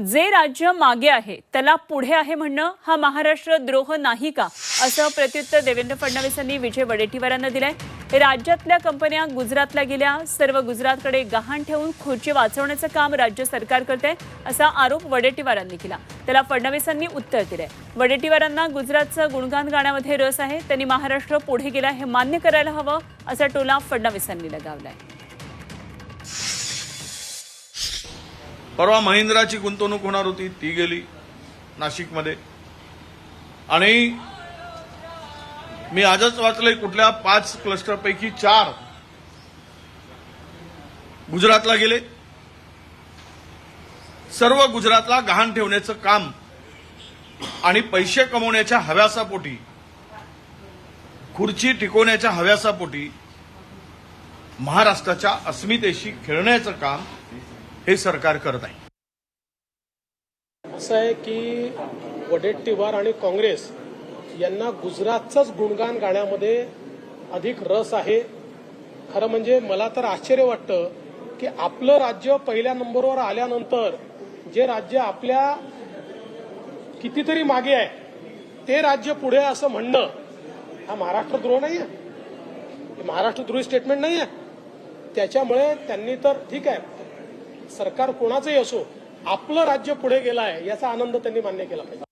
जे राज्य मागे आहे त्याला पुढे आहे म्हणणं हा महाराष्ट्र द्रोह नाही का, असं प्रत्युत्तर देवेंद्र फडणवीस यांनी विजय वडेट्टीवारांना दिलंय। राज्यातल्या कंपन्या गुजरातला गेल्या, सर्व गुजरातकडे गहाण ठेवून खुर्ची वाचवण्याचं काम राज्य सरकार करते असा आरोप वडेट्टीवारांनी केला। त्याला फडणवीसांनी उत्तर दिलंय। वडेट्टीवारांना गुजरातचं गुणगान गाण्यामध्ये रस आहे, त्यांनी महाराष्ट्र पुढे गेला हे मान्य करायला हवं असा टोला फडणवीसांनी लगावलाय। परवा महिंद्राची गुंतवणूक होणार होती, ती गेली नाशिकमध्ये। आणि मी आजच वाचलंय कुठल्या 5 क्लस्टरपैकी 4 गुजरातला गेले। सर्व गुजरातला गहाण ठेवण्याचं काम आणि पैसे कमवण्याच्या हव्यासापोटी, खुर्ची टिकवण्याच्या हव्यासापोटी महाराष्ट्राच्या अस्मितेशी खेळण्याचं काम हे सरकार करत आहे। असं आहे की वडेट्टीवार आणि काँग्रेस यांना गुजरातचंच गुणगान गाण्यामध्ये अधिक रस आहे। खरं म्हणजे मला तर आश्चर्य वाटतं की आपलं राज्य पहिल्या नंबरवर आल्यानंतर जे राज्य आपल्या कितीतरी मागे आहे ते राज्य पुढे असं म्हणणं हा महाराष्ट्रद्रोह नाही आहे, महाराष्ट्रद्रोही स्टेटमेंट नाही आहे। त्याच्यामुळे त्यांनी तर ठीक आहे, सरकार कोणाचंही असो, आपलं राज्य पुढे गेलं आहे याचा आनंद त्यांनी मान्य केला पाहिजे।